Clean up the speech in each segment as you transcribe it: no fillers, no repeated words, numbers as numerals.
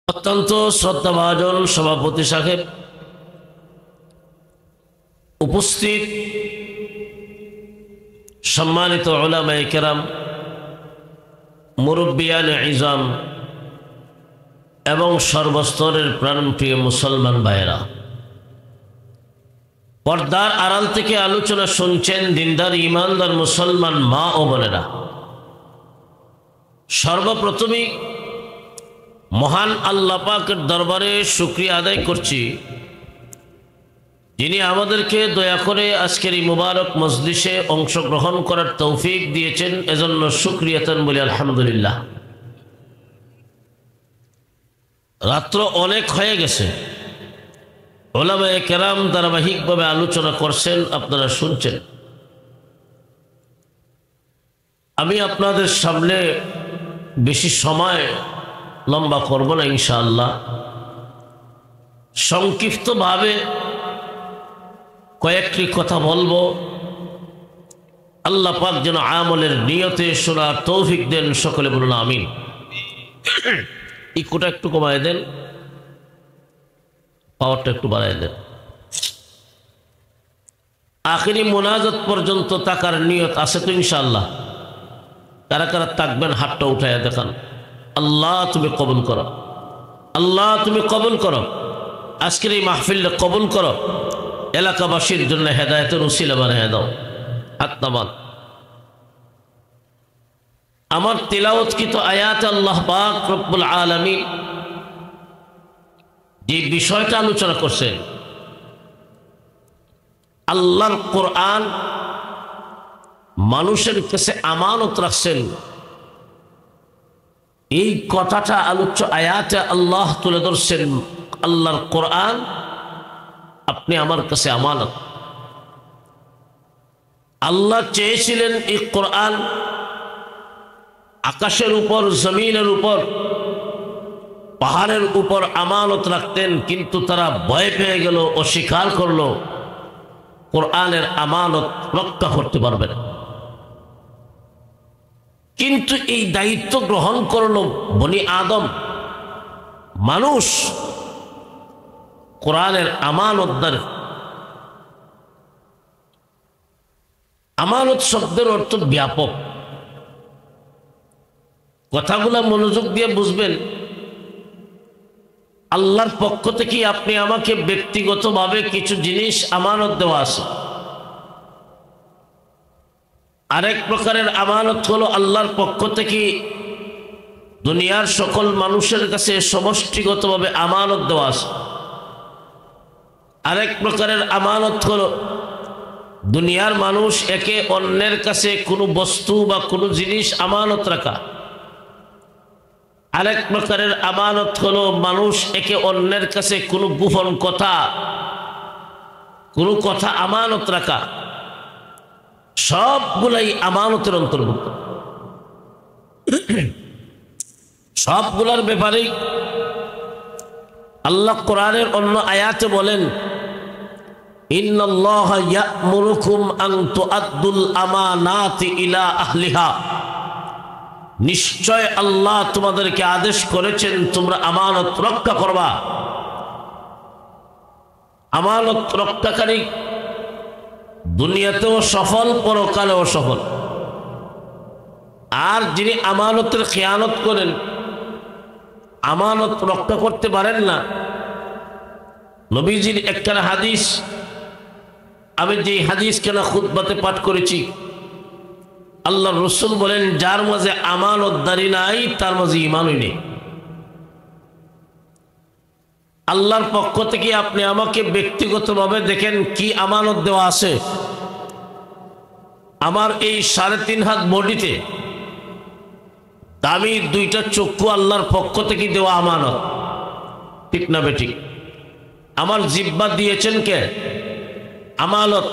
অত্যন্ত শ্রদ্ধাভাজন সভাপতি সাহেব, উপস্থিত সম্মানিত উলামায়ে কেরাম, মুরব্বিয়ানে ইজাম এবং সর্বস্তরের প্রাণপ্রিয় মুসলমান ভাইয়েরা, পর্দার আড়াল থেকে আলোচনা শুনছেন দিনদার ইমানদার মুসলমান মা ও বোনেরা। সর্বপ্রথমেই মহান আল্লাহ পাকের দরবারে শুকরিয়া আদায় করছি, যিনি আমাদেরকে দয়া করে আজকের এই মুবারক মজলিসে অংশগ্রহণ করার তৌফিক দিয়েছেন। এজন্য শুকরিয়াতান বলি আলহামদুলিল্লাহ। রাত্র অনেক হয়ে গেছে, উলামায়ে কেরাম ধারাবাহিকভাবে আলোচনা করছেন, আপনারা শুনছেন। আমি আপনাদের সামনে বেশি সময় লম্বা করব না ইনশাআল্লাহ। সংক্ষিপ্তভাবে কয়েকটি কথা বলবো। আল্লাহ পাক যেন আমলের নিয়তে শোনার তৌফিক দেন, সকলে বলুন আমিন। ইকোটা একটু কমায় দেন, পাওয়ারটা একটু বাড়ায় দেন। আখিরি মোনাজাত পর্যন্ত তাকার নিয়ত আছে তো ইনশাআল্লাহ? কারা কারা তাকবেন হাতটা উঠায় দেখান। আল্লাহ তুমি কবুল করো, আল্লাহ তুমি কবুল করো, আজকের এই মাহফিলটা কবুল করো, এলাকাবাসীর জন্য হেদায়েতের উসিলা বানিয়ে দাও। হাত নামান। আমার তিলাওয়াতকৃত আয়াতে আল্লাহ পাক রব্বুল আলামিন যে বিষয়টা আলোচনা করছেন, আল্লাহর কোরআন মানুষের কাছে আমানত রাখছেন, এই কথাটা আলোচ্য আয়াতে আল্লাহ তুলে ধরছেন। আল্লাহর কোরআন আপনি আমার কাছে আমানত। আল্লাহ চেয়েছিলেন এই কোরআন আকাশের উপর, জমিনের উপর, পাহাড়ের উপর আমানত রাখতেন, কিন্তু তারা ভয় পেয়ে গেল, অস্বীকার করলো, কোরআনের আমানত রক্ষা করতে পারবে না। কিন্তু এই দায়িত্ব গ্রহণ করলো বনি আদম, মানুষ, কোরআনের আমানতদার। আমানত শব্দের অর্থ ব্যাপক। কথাগুলা মনোযোগ দিয়ে বুঝবেন। আল্লাহর পক্ষ থেকে আপনি আমাকে ব্যক্তিগতভাবে কিছু জিনিস আমানত দেওয়া আছে। আরেক প্রকারের আমানত হলো আল্লাহর পক্ষ থেকে দুনিয়ার সকল মানুষের কাছে সমষ্টিগতভাবে আমানত দেওয়া আছে। আরেক প্রকারের আমানত হলো দুনিয়ার মানুষ একে অন্যের কাছে কোনো বস্তু বা কোনো জিনিস আমানত রাখা। আরেক প্রকারের আমানত হলো মানুষ একে অন্যের কাছে কোনো গোপন কথা, কোনো কথা আমানত রাখা। সবগুলাই আমানতের অন্তর্ভুক্ত। সবগুলার ব্যাপারেই আল্লাহ কোরআনের অন্য আয়াতে বলেন, ইন্নাল্লাহা ইয়া'মুরুকুম আন তুআদ্দুল আমানাতি ইলা আহলিহা। নিশ্চয় আল্লাহ তোমাদেরকে আদেশ করেছেন তোমরা আমানত রক্ষা করবা। আমানত রক্ষাকারী দুনিয়াতেও সফল, পরকালেও সফল। আর যিনি আমানতের খেয়ানত করেন, আমানত রক্ষা করতে পারেন না, নবীজির একখানা হাদিস, আমি যে হাদিস কেনা খুতবাতে পাঠ করেছি, আল্লাহ রসুল বলেন, যার মাঝে আমানতদারি নাই তার মাঝে ঈমানই নেই। আল্লাহর পক্ষ থেকে আপনি আমাকে ব্যক্তিগতভাবে দেখেন কি আমানত দেওয়া আছে। আমার এই 3.5 হাত বডিতে দামি 2টা চক্ষু আল্লাহর পক্ষ থেকে দেওয়া আমানত, ঠিক না বেঠিক? আমার জিহ্বা দিয়েছেন কে? আমানত।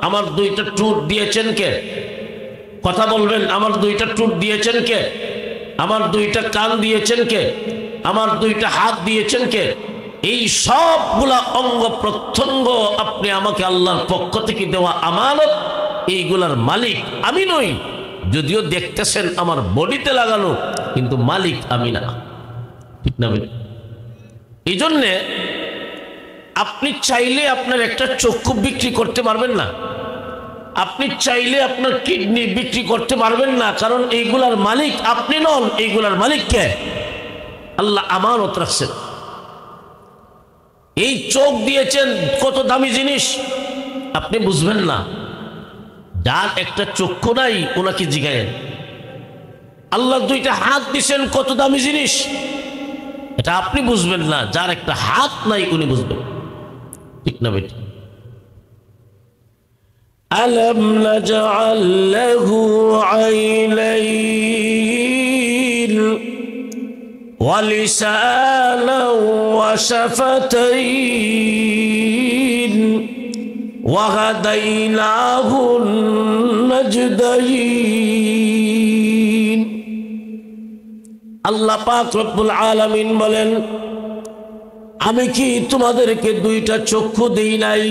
আমার 2টা ঠোঁট দিয়েছেন কে? কথা বলবেন। আমার 2টা ঠোঁট দিয়েছেন কে? আমার 2টা কান দিয়েছেন কে? আমার 2টা হাত দিয়েছেন কে? এই সবগুলা অঙ্গ প্রত্যঙ্গ আপনি আমাকে আল্লাহর পক্ষ থেকে দেওয়া আমানত, এইগুলার মালিক আমি নই। যদিও দেখতেছেন আমার বডিতে লাগানো, কিন্তু মালিক আমি না, ঠিক না? এই জন্যে আপনি চাইলে আপনার একটা চক্ষু বিক্রি করতে পারবেন না, আপনি চাইলে আপনার কিডনি বিক্রি করতে পারবেন না, কারণ এইগুলার মালিক আপনি নন, এইগুলার মালিক কে? আল্লাহ আমানত রাখছেন। এই চোখ দিয়েছেন, কত দামি জিনিস আপনি বুঝবেন না। যার একটা চক্ষু নাই ওনাকে জিগায়েন। আল্লাহ দুইটা হাত দিয়েছেন, কত দামি জিনিস, এটা আপনি বুঝবেন না, যার একটা হাত নাই উনি বুঝবেন, ঠিক না বেটি? আলম নাজআল লাহু আইনাইন ওয়া লিসানান ওয়া শাফাতাইন ওয়া হাদাইনাহু নাজদাইন। আল্লাহ পাক রব্বুল আলামিন বলেন, আমি কি তোমাদেরকে দুইটা চক্ষু দেই নাই?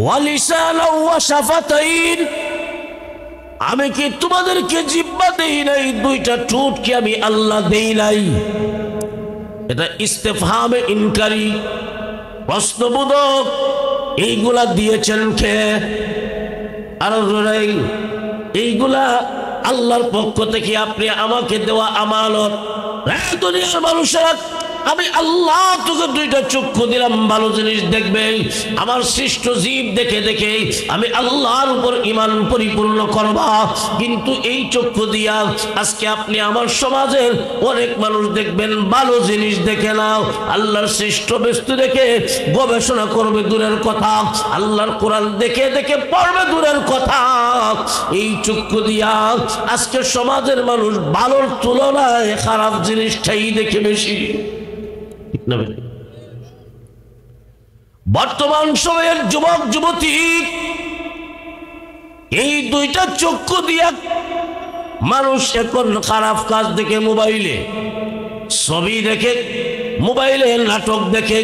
ওয়া লিসানান ওয়া শাফাতাইন, আমি কি তোমাদেরকে জিহ্বা দেই নাই? দুইটা ঠোঁট কি আমি আল্লাহ দেই নাই? এটা ইস্তেফহামে ইনকারি, প্রশ্নবোধক। এইগুলা দিয়েছেন কে? আর এইগুলা আল্লাহর পক্ষ থেকে আপনি আমাকে দেওয়া আমানত। দুনিয়ার মানুষেরা, আমি আল্লাহ তোকে দুইটা চক্ষু দিলাম, ভালো জিনিস দেখবে। আমার সৃষ্ট জীব দেখে দেখে আমি আল্লাহর উপর ঈমান পরিপূর্ণ করবা। কিন্তু এই চক্ষু দিয়া আজকে আপনি আমার সমাজের অনেক মানুষ দেখবেন ভালো জিনিস দেখে নাও, আল্লাহর সৃষ্ট বস্তু দেখে গবেষণা করবে দূরের কথা, আল্লাহর কোরআন দেখে দেখে পড়বে দূরের কথা। এই চক্ষু দিয়া আজকে সমাজের মানুষ ভালোর তুলনায় খারাপ জিনিসটাই দেখে বেশি। বর্তমান সময়ের যুবক যুবতী এই দুইটা চক্ষু দিয়া মানুষ এখন খারাপ কাজ দেখে, মোবাইলে ছবি দেখে, মোবাইলে নাটক দেখে।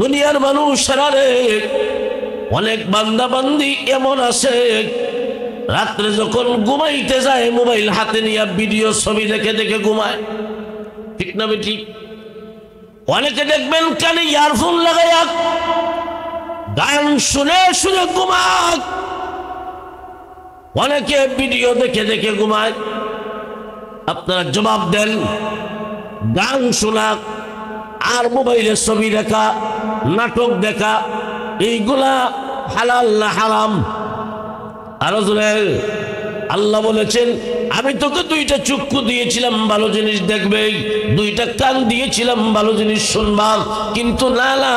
দুনিয়ার মানুষেরা রে, অনেক বান্দা বান্দি এমন আছে রাত্রে যখন ঘুমাইতে যায় মোবাইল হাতে নিয়ে ভিডিও ছবি দেখে দেখে ঘুমায়, ঠিক না বেঠিক? অনেকে দেখবেন কানে ইয়ারফোন লাগাইয়া গান শুনে শুনে ঘুমায়, অনেকে ভিডিও দেখে দেখে ঘুমায়। আপনারা জবাব দেন, গান শোনা আর মোবাইলে ছবি দেখা, নাটক দেখা, এইগুলা হালাল না হারাম? আরো জোরে। আল্লাহ বলেছেন, আমি তোকে দুইটা চক্ষু দিয়েছিলাম ভালো জিনিস দেখবে, দুইটা কান দিয়েছিলাম ভালো জিনিস শুনবা, কিন্তু না না,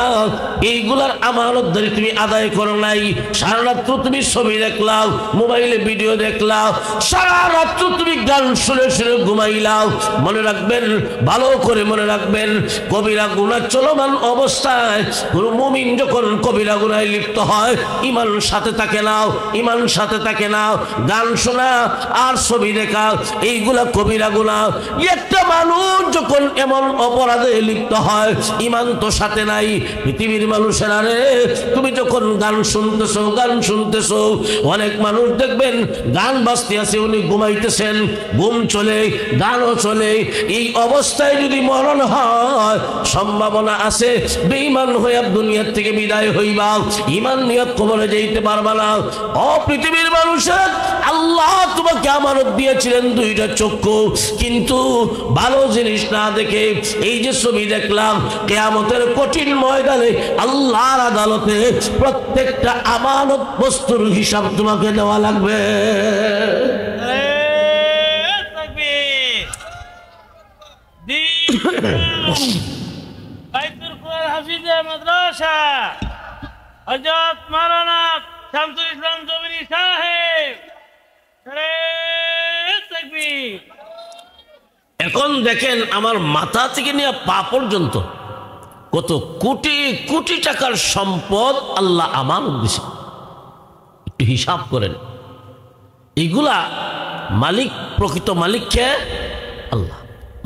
এইগুলার আমানত ধরে তুমি আদায় করো নাই। সারা রাত্র তুমি ছবি দেখলাও, মোবাইলে ভিডিও দেখলাও, সারা রাত্র তুমি গান শুনে শুনে ঘুমাইলাও। মনে রাখবেন, ভালো করে মনে রাখবেন, কবিরা গুনাহ চলমান অবস্থায় কোন মুমিন যখন কবিরা গুনায় লিপ্ত হয়, ঈমান সাথে থাকে না, ঈমান সাথে থাকে না। গান শোনা আর ছবি দেখা এইগুলা কবিরা গুনাহ। একটা মানুষ যখন এমন অপরাধে লিপ্ত হয়, ঈমান তো সাথে নাই। পৃথিবীর মানুষেরা রে, তুমি যখন গান শুনতেছো, গান শুনতেছো, অনেক মানুষ দেখবেন গান বাজতে আছে, উনি ঘুমাইতেছেন, ঘুম চলে, গানও চলে। এই অবস্থায় যদি মরণ হয়, সম্ভাবনা আছে বেঈমান হয়ে দুনিয়ার থেকে বিদায় হইবা, ঈমান নিয়ে কবরে যাইতে পারবা না। ও পৃথিবীর মানুষের, আল্লাহ তোমাকে আমানত দিয়েছিলেন দুইটা চক্ষু, কিন্তু ভালো জিনিস না দেখে এই যে ছবি দেখলাম, কিয়ামতের কঠিন ময়দানে আল্লাহর আদালতে প্রত্যেকটা আমানত বস্তুর হিসাব তোমাকে দেওয়া লাগবে। মাদ্রাসা হযরত মাওলানা শামসুল ইসলাম জমিনী সাহেব। এখন দেখেন, আমার মাথা থেকে নিয়ে পা পর্যন্ত কত কোটি কোটি টাকার সম্পদ আল্লাহ আমানত দিয়েছে। একটু হিসাব করেন, এইগুলা মালিক, প্রকৃত মালিক কে? আল্লাহ।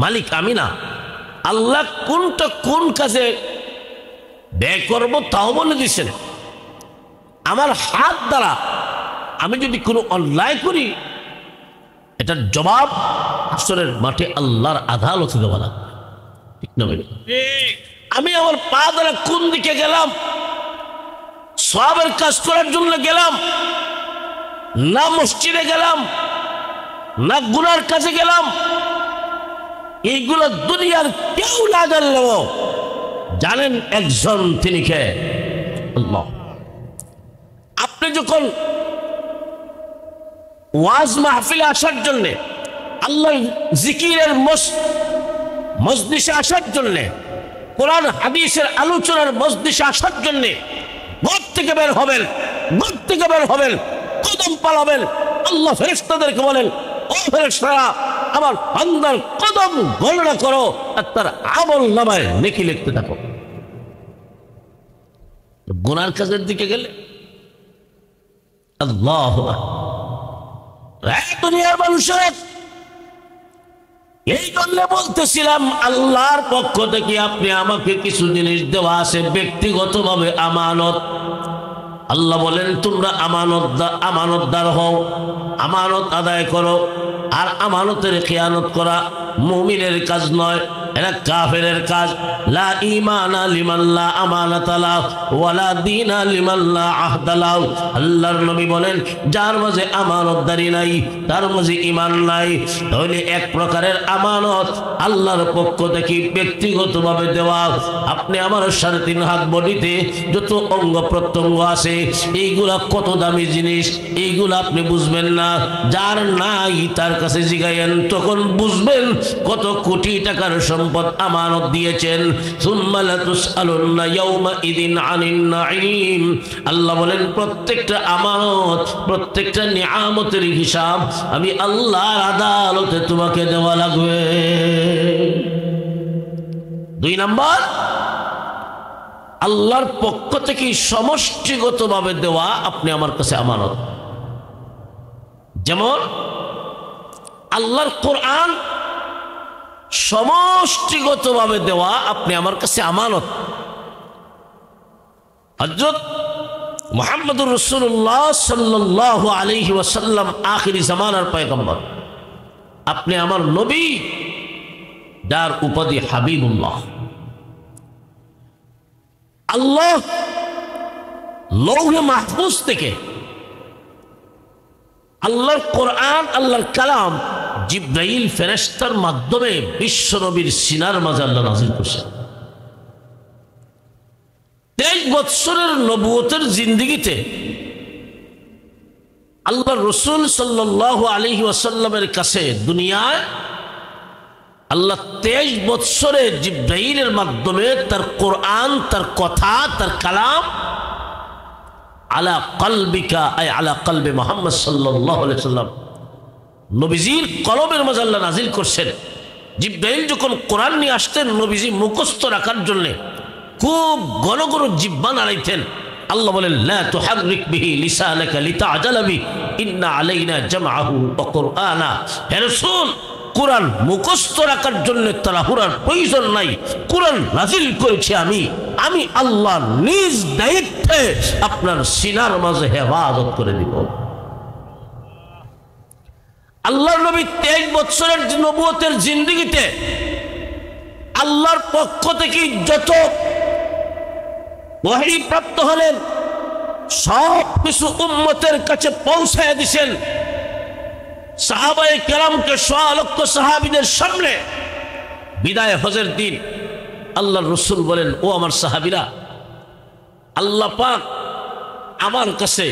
মালিক আমি না। আল্লাহ কোনটা কোন কাজে ব্যয় করবো তাও বলে দিয়েছেন। আমার হাত দ্বারা আমি যদি কোনো অন্যায় করি, এটার জবাব হাসরের মাঠে আল্লাহর আদালতে দেওয়া লাগবে। ঠিক না বেঠিক? ঠিক। আমি আমার পা দ্বারা কোন দিকে গেলাম? সওয়াবের কাজ করার জন্য গেলাম, না মসজিদে গেলাম, না গুনার কাছে গেলাম? এইগুলো দুনিয়ার কেউ না জানলেও জানেন একজন, তিনি কে? আল্লাহ। আপনি যখন ওয়াজ মাহফিলে আসার জন্যে, আল্লাহর জিকিরের মজলিসে আসার জন্যে, কোরআন হাদিসের আলোচনার মজলিসে আসার জন্যে ঘর থেকে বের হবেন, ঘর থেকে বের হবেন, কদম পালাবেন, আল্লাহ ফেরেশতাদেরকে বলেন, ও ফেরেশতারা, আমার বান্দার কদম গণনা করো আর তার আমল নামায় নেকি লিখতে থাকো। গুনার কাজের দিকে গেলে আল্লাহু আকবার। দুনিয়ার মানুষের এই জন্য বলতেছিলাম, আল্লাহর পক্ষ থেকে আপনি আমাকে কিছু জিনিস দেওয়া আছে ব্যক্তিগতভাবে আমানত। আল্লাহ বলেন তোমরা আমানতদার হও, আমানত আদায় করো। আর আমানতের খেয়ানত করা মুমিনের কাজ নয়, এটা কাফেরের কাজ। লা ঈমানা লিমান লা আমানাতা লাহু ওয়ালা দীনা লিমান লা আহদা লাহু। আল্লাহর নবী বলেন, যার মাঝে আমানতদারি নাই, তার মাঝে ঈমান নাই। তাহলে এক প্রকারের আমানত আল্লাহর পক্ষ থেকে ব্যক্তিগতভাবে দেওয়া। আপনি আমার 3.5 হাত বডিতে যত অঙ্গ প্রত্যঙ্গ আছে, এইগুলা কত দামি জিনিস, এইগুলা আপনি বুঝবেন না। যার নাই তার কাছে জিগায়েন, তখন বুঝবেন কত কোটি টাকার সম্পদ আমানত দিয়েছেন। সুম্মা লাতুসআলুন্না ইয়াওমাইযিন আনিন নাঈম। আল্লাহ বলেন, প্রত্যেকটা আমানত, প্রত্যেকটা নিয়ামতের হিসাব আমি আল্লাহর আদালতে তোমাকে দেওয়া লাগবে। 2 নাম্বার, আল্লাহর পক্ষ থেকে সমষ্টিগতভাবে দেওয়া আপনি আমার কাছে আমানত। যেমন আল্লাহর কোরআন সমষ্টিগতভাবে দেওয়া আপনি আমার কাছে আমানত। হযরত মুহাম্মদুর রাসূলুল্লাহ সাল্লাল্লাহু আলাইহি ওয়াসাল্লাম আখিরি জামানার পয়গম্বর, আপনি আমার নবী, যার উপাধি হাবিবুল্লাহ। আল্লাহ লৌহে মাহফুজ থেকে আল্লাহর কোরআন, আল্লাহর কালাম জিবরাইল ফেরেশতার মাধ্যমে বিশ্ব নবীর সিনার মাঝে আল্লাহ নাযিল করেছেন। 23 বৎসরের নবুয়তের জিন্দেগিতে আল্লাহ রসুল সাল্লাল্লাহু আলাইহি ওয়াসাল্লামের কাছে দুনিয়ায় আল্লাহ 23 বৎসরে জিবরাইলের মাধ্যমে তার কোরআন, তার কথা, তার কালাম আলা কলবিকা, আই আলা কলবে মুহাম্মদ সাল্লাল্লাহু আলাইহি ওয়াসাল্লাম, নবীজির কলবের মাঝে আল্লাহ নাজিল করছেন। জিবরাইল যখন কোরআন নিয়ে আসতেন, নবীজি মুখস্থ রাখার জন্য খুব ঘন ঘন জিহ্বা নাড়াইতেন। আল্লাহ বলেন, লা তুহাররিক বিহি লিসানাকা লিতা'জালা বিহি ইন্না আলাইনা জামআহু ওয়া কুরআনা। হে রাসূল, কোরআন মুখস্থ রাখার জন্য তাড়াহুড়ার প্রয়োজন নাই। কোরআন নাজিল করেছি আমি আল্লাহ নিজ দায়িত্বে আপনার সিনার মাঝে হেফাজত করে দিব। আল্লাহর নবী 23 বছরের নবুয়তের জিন্দেগিতে আল্লাহর পক্ষ থেকে যত ওহী প্রাপ্ত হলেন, সব কিছু উম্মতের কাছে পৌঁছায় দিয়েছেন। সাহাবায়ে কেরামকে 100 লক্ষ সাহাবীদের সামনে বিদায় হজের দিন আল্লাহর রাসূল বলেন, ও আমার সাহাবীরা, আল্লাহ পাক আমার কাছে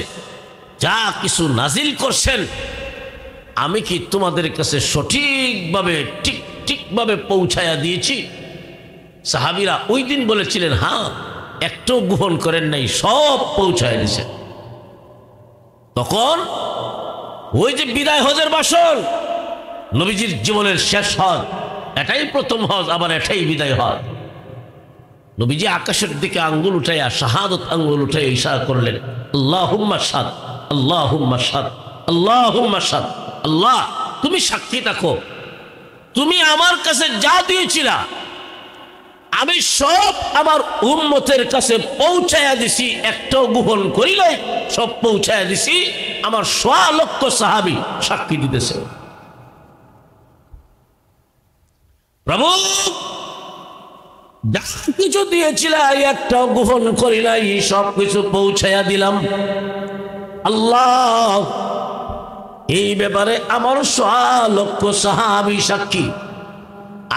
যা কিছু নাজিল করছেন, আমি কি তোমাদের কাছে সঠিকভাবে ঠিকভাবে পৌঁছায়া দিয়েছি? সাহাবীরা ওই দিন বলেছিলেন, হ্যাঁ, একটু গ্রহণ করেন নাই, সব পৌঁছায় দিয়েছেন। তখন ওই যে বিদায় হজের বাসর, নবীজির জীবনের শেষ হজ, এটাই প্রথম হজ, আবার এটাই বিদায় হজ। নবীজি আকাশের দিকে আঙ্গুল উঠাইয়া শাহাদত আঙ্গুল উঠাইয়া ইশারা করলেন, আল্লাহুম্মা শাদ, আল্লাহুম্মা শাদ, আল্লাহুম্মা শাদ। আল্লাহ, তুমি সাক্ষী থাকো, তুমি আমার কাছে যা দিয়েছিলা আমি সব আমার উম্মতের কাছে পৌঁছায়া দিছি, একটাও গ্রহণ করি নাই, সব পৌঁছায়া দিছি। আমার 100 লক্ষ সাহাবী সাক্ষী দিতেছে। প্রভু যা কিছু দিয়েছিলাম একটাও গোপন করি নাই, সব কিছু পৌঁছাইয়া দিলাম। আল্লাহ এই ব্যাপারে আমার 100 লক্ষ সাহাবী সাক্ষী,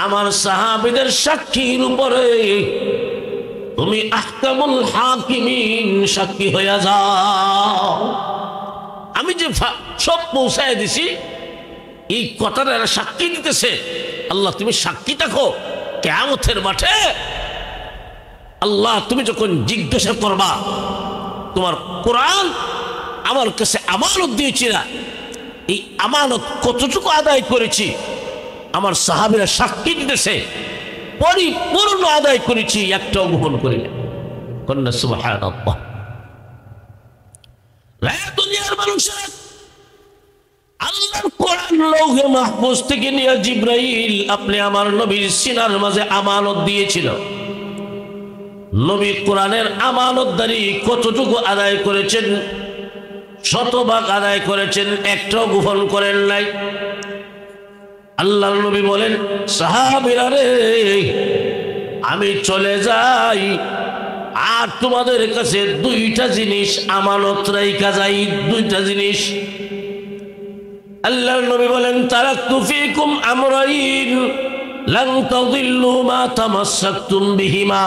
আমার সাহাবীদের সাক্ষীর উপরে তুমি আহকামুল হাকিমিন সাক্ষী হইয়া যাও। আমি যে সব পৌঁছায় দিছি, এই কথাটা এরা সাক্ষী দিতেছে। আল্লাহ তুমি সাক্ষী থাকো কিয়ামতের মাঠে। আল্লাহ তুমি যখন জিজ্ঞাসা করবা তোমার কোরআন আমার কাছে আমানত দিয়েছিলা, এই আমানত কতটুকু আদায় করেছি, আমার সাহাবীরা সাক্ষী দিতেছে পরিপূর্ণ আদায় করেছি, একটাও গোপন করি না। কন্যা সুবহানাল্লাহ। দুনিয়ার মানুষের আল্লাহর কোরআন লৌহে মাহফুজ থেকে নিয়ে জিবরাইল আপনি আমার নবীর সিনার মাঝে আমানত দিয়েছিল। নবী কোরআনের আমানতদারি কতটুকু আদায় করেছেন? 100 আদায় করেছেন, একটাও গোপন করেন নাই। আল্লাহর নবী বলেন, সাহাবীরা রে আমি চলে যাই, আর তোমাদের কাছে 2টা জিনিস আমানত রাইখা যাই। 2টা জিনিস। আল্লাহর নবী বলেন, তারাকতু ফীকুম আমরাইন লান তাযিল্লু মা তামাসসাকতুম বিহিমা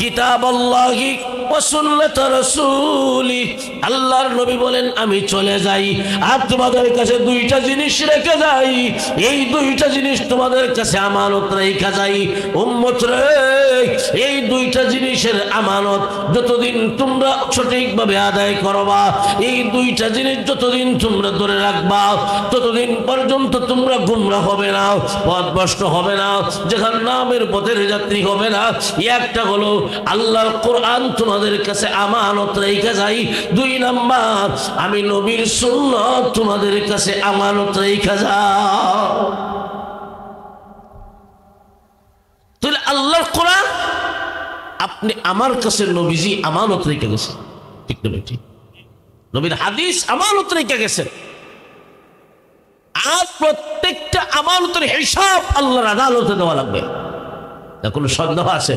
কিতাবাল্লাহি ওয়া সুন্নাত রাসূলি। আল্লাহর নবী বলেন, আমি চলে যাই আর তোমাদের কাছে 2টা জিনিস রেখে যাই। এই 2টা জিনিস তোমাদের কাছে আমানত রেখে যাই। উম্মত রে, এই 2টা জিনিসের আমানত যতদিন তোমরা সঠিকভাবে আদায় করবা, এই 2টা জিনিস যতদিন তোমরা ধরে রাখবা, ততদিন পর্যন্ত তোমরা গুমরাহ হবে না, পথভ্রষ্ট হবে না, জাহান্নামের পথের যাত্রী হবে না। একটা হলো আল্লাহর কোরআন তোমাদের কাছে আমানত রেখে যাই। 2 নাম্বার আমি নবীর সুন্নাত তোমাদের কাছে আমানত রেখে যাও। তাহলে আল্লাহর কোরআন আপনি আমার কাছে নবীজি আমানত রেখে গেছেন, ঠিক না ঠিক? নবীর হাদিস আমানত রেখে গেছেন, আর প্রত্যেকটা আমানতের হিসাব আল্লাহর আদালতে দেওয়া লাগবে। না কোনো সন্দেহ আছে?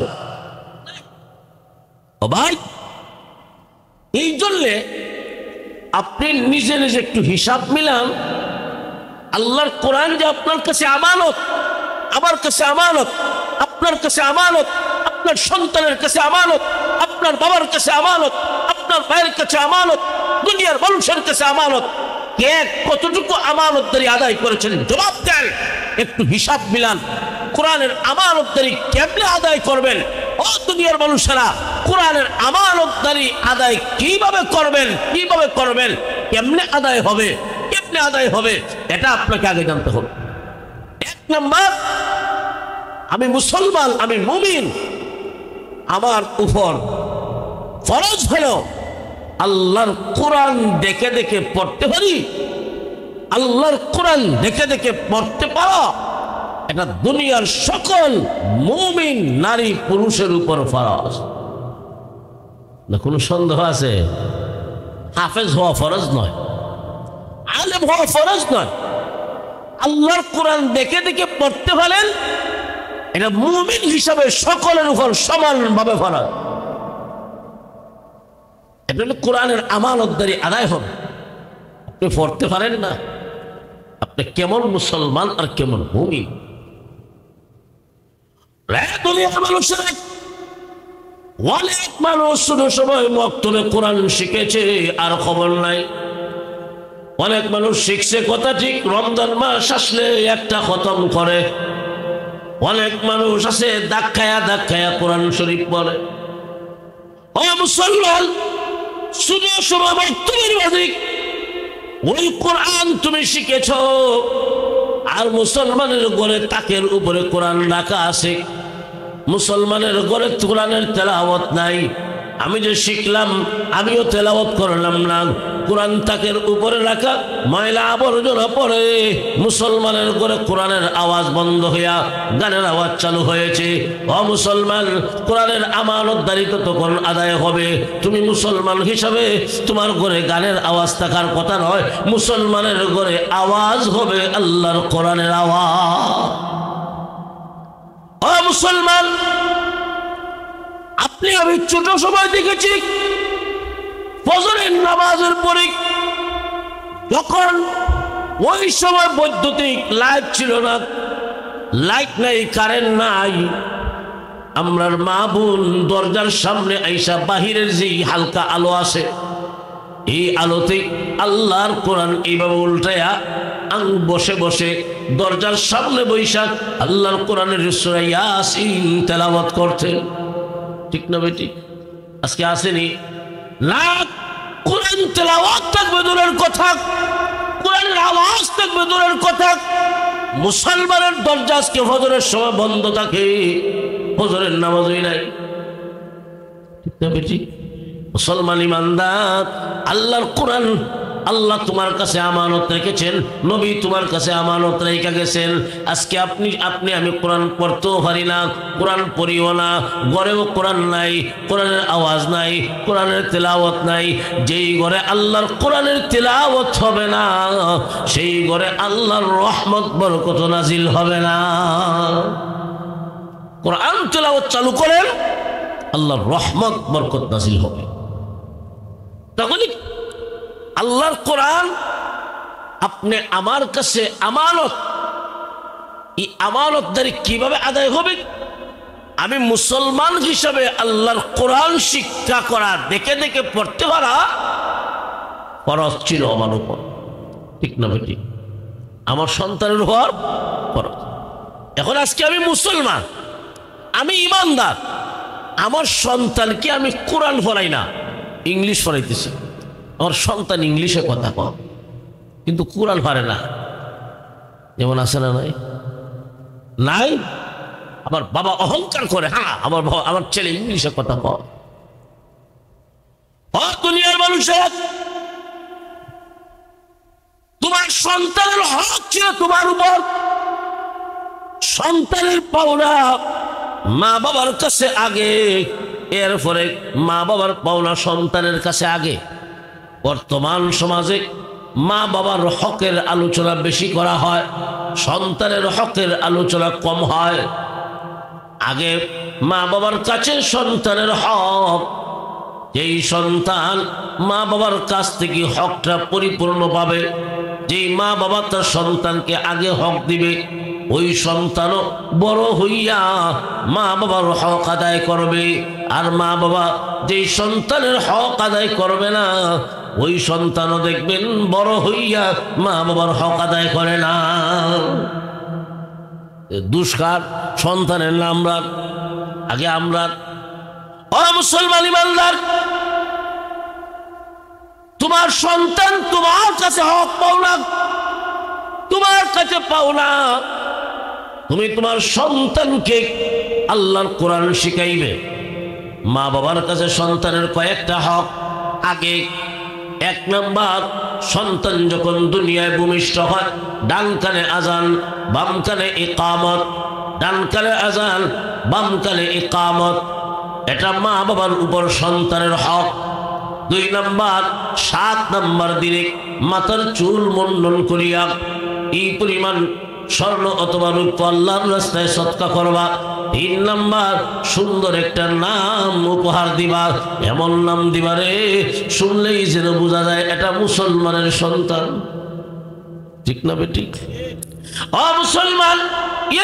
ও ভাই, এই জন্যে আপনি নিজে নিজে একটু হিসাব মিলান। আল্লাহর কোরআন যে আপনার কাছে আমানত, আমার কাছে আমানত, আপনার কাছে আমানত, আপনার সন্তানের কাছে আমানত, আপনার বাবার কাছে আমানত, আপনার ভাইয়ের কাছে আমানত, দুনিয়ার মানুষের কাছে আমানত। কে কতটুকু আমানতদারি আদায় করেছেন জবাব দেন। একটু হিসাব মিলান। কোরআনের আমানতদারি কেমনে আদায় করবেন? ও দুনিয়ার মানুষেরা, কোরআনের আমানতদারি আদায় কিভাবে করবেন, কিভাবে করবেন, কেমনে আদায় হবে, কেমনে আদায় হবে, এটা আপনাকে আগে জানতে হবে। 1 নাম্বার, আমি মুসলমান, আমি মুমিন, আমার উপর ফরজ হলো আল্লাহর কোরআন দেখে দেখে পড়তে পারি। আল্লাহর কোরআন দেখে দেখে পড়তে পারো, এটা দুনিয়ার সকল মুমিন নারী পুরুষের উপর ফরজ। না কোনো সন্দেহ আছে? হাফেজ হওয়া ফরজ নয়, আলেম হওয়া ফরজ নয়। আল্লাহর কোরআন দেখে দেখে পড়তে পারেন, এটা মুমিন হিসাবে সকলের উপর সমানভাবে ফরজ। এটা হলো কোরআনের আমানতদারি আদায় হবে। আপনি পড়তে পারেন না, আপনি কেমন মুসলমান আর কেমন মুমিন? অনেক মানুষ শুধু সময় মক্তবে কোরআন শিখেছে আর খবর নাই। অনেক মানুষ শিখছে কথা ঠিক, রমজান মাস আসলে একটা খতম করে। অনেক মানুষ আছে দাক্ষায়া দাক্ষায়া কোরআন শরীফ পড়ে। ও মুসলমান, শুধু সময় মক্তবের মাঝে ওই কোরআন তুমি শিখেছ, আর মুসলমানের ঘরে তাকের উপরে কোরআন রাখা আছে, মুসলমানের ঘরে কোরআনের তেলাওয়াত নাই। আমি যে শিখলাম আমিও তেলাওয়াত করলাম না, কোরআন তাকের উপরে রাখা, ময়লা আবর্জনা পড়ে মুসলমানের ঘরে কোরআনের আওয়াজ বন্ধ হইয়া গানের আওয়াজ চালু হয়েছে। ও মুসলমান, কোরআনের আমানতদারি তো তখন আদায় হবে। তুমি মুসলমান হিসাবে তোমার ঘরে গানের আওয়াজ থাকার কথা নয়, মুসলমানের ঘরে আওয়াজ হবে আল্লাহর কোরআনের আওয়াজ। ও মুসলমান, আমি ছোট সময় দেখেছি ফজরের নামাজের পরে, যখন ওই সময় বৈদ্যুতিক লাইট ছিল না, লাইট নাই, কারেন্ট নাই, আমরার মা বোন দরজার সামনে আইসা বাহিরের যে হালকা আলো আছে, এই আলোতে আল্লাহর কোরআন এইভাবে উল্টায়া বসে বসে দরজার সামনে বৈশাখ আল্লাহর কোরআনের সূরা ইয়াসিন তেলাওয়াত করতেন। ঠিক না বেটি? আজকে আসেনি না, কোরআন তেলাওয়াত থাকবে দূরের কথা, কোরআনের আওয়াজ থাকবে দূরের কথা। মুসলমানের দরজা আজকে ফজরের সময় বন্ধ থাকে, ফজরের নামাজই নাই। ঠিক না বেটি? মুসলমান ইমানদার, আল্লাহর কোরআন আল্লাহ তোমার কাছে আমানত রেখেছেন, নবী তোমার কাছে আমানত রেখে গেছেন। আজকে আপনি আমি কোরআন পড়তেও পারি না, কোরআন পড়িও না, ঘরেও কোরআন নাই, কোরআনের আওয়াজ নাই, কোরআনের তেলাওয়াত নাই। যেই ঘরে আল্লাহর কোরআনের তেলাওয়াত হবে না, সেই ঘরে আল্লাহর রহমত বরকত নাজিল হবে না। কোরআন তেলাওয়াত চালু করেন, আল্লাহর রহমত বরকত নাজিল হবে। তখনই আল্লাহর কোরআন আপনি আমার কাছে আমানত, এই আমানতদারি কিভাবে আদায় হবে? আমি মুসলমান হিসাবে আল্লাহর কোরআন শিক্ষা করা, দেখে দেখে পড়তে পারা ফরজ ছিল আমার উপর। ঠিক না বেটি? আমার সন্তানের উপর ফরজ। এখন আজকে আমি মুসলমান, আমি ইমানদার, আমার সন্তানকে আমি কোরআন পড়াই না, ইংলিশ পড়াইতেছি। আমার সন্তান ইংলিশে কথা কয় কিন্তু কোরআন পারে না, যেমন আছে না? নাই নাই। আমার বাবা অহংকার করে, হ্যাঁ আমার ছেলে ইংলিশে কথা কয়। দুনিয়ার মানুষের, তোমার সন্তানের হক ছিল তোমার উপর, সন্তানের পাওনা মা বাবার কাছে আগে, এরপরে মা বাবার পাওনা সন্তানের কাছে আগে। বর্তমান সমাজে মা বাবার হকের আলোচনা বেশি করা হয়, সন্তানের হকের আলোচনা কম হয়। আগে মা বাবার কাছে সন্তানের হক, যেই সন্তান মা বাবার কাছ থেকে হকটা পরিপূর্ণ পাবে, যেই মা বাবা তার সন্তানকে আগে হক দিবে, ওই সন্তানও বড় হইয়া মা বাবার হক আদায় করবে। আর মা বাবা যেই সন্তানের হক আদায় করবে না, ওই সন্তানও দেখবেন বড় হইয়া মা বাবার হক আদায় করে না। দুষ্কার সন্তানের নাম রাখ, আগে আমরা। মুসলমান ইমানদার, তোমার সন্তান তোমার কাছে হক পাও না, তোমার কাছে পাও না। তুমি তোমার সন্তানকে আল্লাহর কোরআন শিখাইবে। মা বাবার কাছে সন্তানের কয়েকটা হক। আগে এক নাম্বার, সন্তান যখন দুনিয়ায় ভূমিষ্ঠ হয়, ডান কানে আজান, বাম কানে ইকামত, ডান কানে আজান, বাম কানে ইকামত, এটা মা বাবার উপর সন্তানের হক। 2 নাম্বার, 7 নাম্বার দিনে মাথার চুল মুন্ডন করিয়া এই পরিমাণ স্বর্ণ অথবা রূপ আল্লাহর রাস্তায় সদকা করবা। 3 নাম্বার, সুন্দর একটা নাম উপহার দিবা, এমন নাম দিবা রে শুনলেই যেন বোঝা যায় এটা মুসলমানের সন্তান। ঠিক না বেটি? মুসলমান,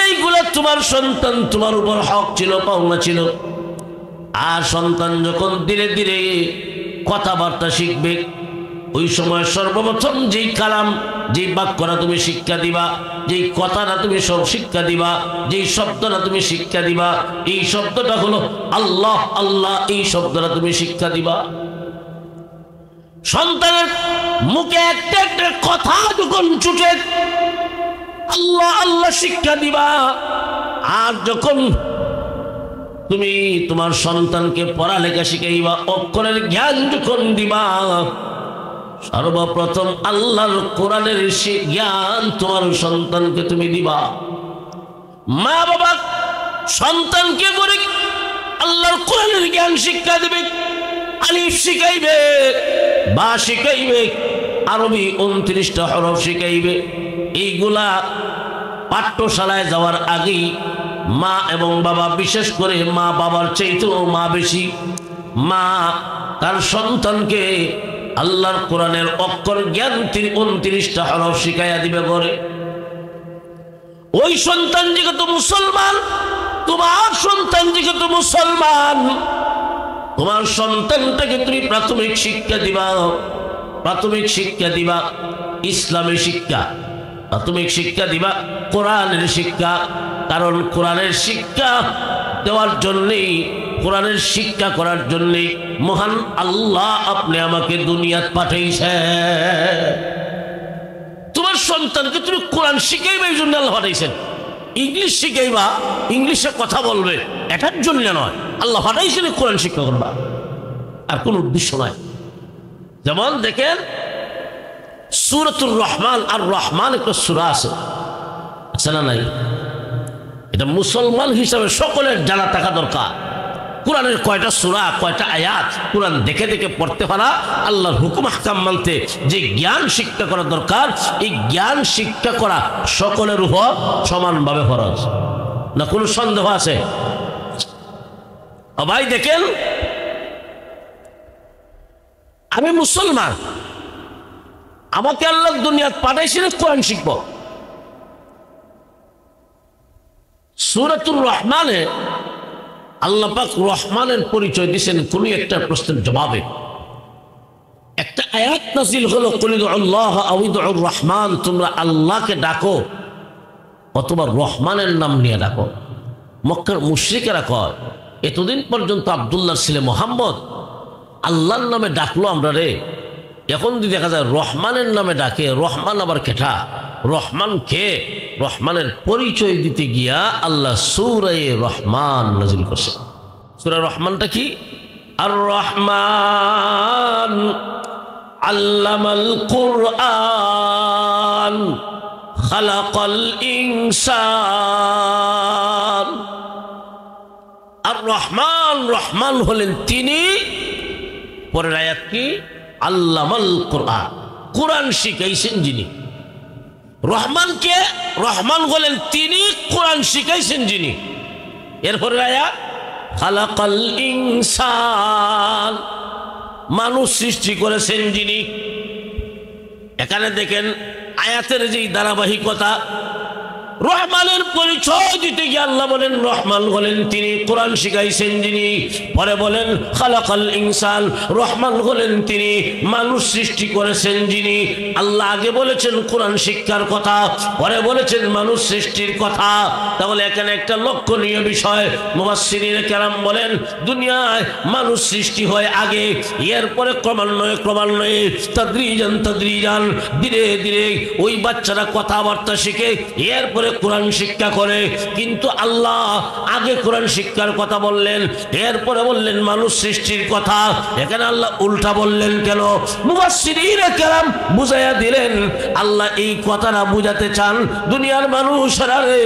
এইগুলা তোমার সন্তান, তোমার উপর হক ছিল, পাওনা ছিল। আর সন্তান যখন ধীরে ধীরে কথাবার্তা শিখবে, ওই সময় সর্বপ্রথম যেই কালাম, যেই বাক্যটা তুমি শিক্ষা দিবা, যেই কথাটা তুমি সব শিক্ষা দিবা, যেই শব্দটা তুমি শিক্ষা দিবা, এই শব্দটা হলো আল্লাহ আল্লাহ, এই শব্দটা তুমি শিক্ষা দিবা। সন্তানের মুখে একটা একটা কথা যখন ছুটে, আল্লাহ আল্লাহ শিক্ষা দিবা। আর যখন তুমি তোমার সন্তানকে পড়ালেখা শিখাইবা, অক্ষরের জ্ঞান যখন দিবা, সর্বপ্রথম আল্লাহর কোরআনের জ্ঞান তোমার সন্তানকে তুমি দিবা। মা বাবা সন্তানকে করে আল্লাহর কোরআনের জ্ঞান শিক্ষা দেবে, আলিফ শিখাইবে, বা শিখাইবে, আরবি 29টা হরফ শিখাইবে। এইগুলা পাঠ্যশালায় যাওয়ার আগেই মা এবং বাবা, বিশেষ করে মা বাবার চাইতেও মা বেশি। মা তার সন্তানকে আল্লাহর কোরআনের অক্ষর জ্ঞান 29টা হরফ শিখাইয়া দিবে ঘরে। ওই সন্তান যেহেতু মুসলমান, তোমার সন্তান যেহেতু মুসলমান, তোমার সন্তানটাকে তুমি প্রাথমিক শিক্ষা দিবা। প্রাথমিক শিক্ষা দিবা ইসলামী শিক্ষা, প্রাথমিক শিক্ষা দিবা কোরআনের শিক্ষা। কারণ কোরআনের শিক্ষা দেওয়ার জন্যেই, কোরআনের শিক্ষা করার জন্যেই মহান আল্লাহ আপনি আমাকে দুনিয়াত পাঠাইছে। তোমার সন্তানকে তুমি কোরআন শিখাইবা, এই জন্য আল্লাহ পাঠাইছেন। ইংলিশ শিখাইবা, ইংলিশে কথা বলবে, এটার জন্য নয়। আল্লাহ পাঠাইছেন কোরআন শিক্ষা করবা, আর কোন উদ্দেশ্য নয়। যেমন দেখেন সূরাতুর রহমান, আর রহমান একটা সূরা আছে না নাই? এটা মুসলমান হিসাবে সকলের জানা থাকা দরকার। কোরআনের কয়টা সূরা, কয়টা আয়াত, কোরআন দেখে দেখে পড়তে পারা, আল্লাহর হুকুম আহকাম মানতে যে জ্ঞান শিক্ষা করা দরকার, এই জ্ঞান শিক্ষা করা সকলের উপর সমানভাবে ফরজ। না কোনো সন্দেহ আছে? ভাই দেখেন, আমি মুসলমান, আমাকে আল্লাহ দুনিয়াত পাঠাইছেন কোরআন শিখব। সূরাতুর রহমানে আল্লাহ পাক রহমানের পরিচয় দিয়েছেন কোন একটা প্রশ্নের জবাবে। একটা আয়াত নাযিল হলো, কুল উদুল্লাহ আও উদুর রহমান, তোমরা আল্লাহকে ডাকো অথবা রহমানের নাম নিয়ে ডাকো। মক্কার মুশরিকেরা কয়, এতদিন পর্যন্ত আব্দুল্লাহর ছেলে মোহাম্মদ আল্লাহর নামে ডাকলো আমরা রে, এখন যদি দেখা যায় রহমানের নামে ডাকে, রহমান আবার কেঠা, রহমান কে? রহমানের পরিচয় দিতে গিয়া আল্লাহ সূরা রহমান নাযিল করছে। সূরা রহমানটা কি? আর রহমান আল্লামাল কুরআন খালাকাল ইনসান। আর রহমান, রহমান হলেন তিনি। পরের আয়াত কি? আল্লামাল কুরআন, কোরআন শিখাইছেন যিনি। রহমানকে, রহমান হলেন তিনি, কোরআন শিখাইছেন যিনি। এরপরে আয়াত খালাকাল ইনসান, মানুষ সৃষ্টি করেছেন যিনি। এখানে দেখেন আয়াতের যেই ধারাবাহিকতা, রহমানের পরিচয় দিতে গিয়ে আল্লাহ বলেন রহমান হলেন তিনি, কোরআন শিখাইছেন যিনি। পরে বলেন খালাকাল ইনসান, রহমান হলেন তিনি, মানুষ সৃষ্টি করেছেন যিনি। আল্লাহ আগে বলেছেন কোরআন শিক্ষার কথা, পরে বলেছেন মানুষ সৃষ্টির কথা। তাহলে এখানে একটা লক্ষণীয় বিষয়, মুফাসসিরিনে কেরাম বলেন দুনিয়ায় মানুষ সৃষ্টি হয় আগে, এরপরে ক্রমান্বয়ে ক্রমান্বয়ে তাদরিজান তাদরিজান ধীরে ধীরে ওই বাচ্চারা কথাবার্তা শিখে এরপরে কোরআন শিক্ষা করে। কিন্তু আল্লাহ আগে কোরআন শিক্ষার কথা বললেন, এরপরে বললেন মানুষ সৃষ্টির কথা। এখানে আল্লাহ উল্টা বললেন কেন? মুফাসসিরিনে কেরাম বুঝাইয়া দিলেন, আল্লাহ এই কথাটা বুঝাতে চান দুনিয়ার মানুষরা রে,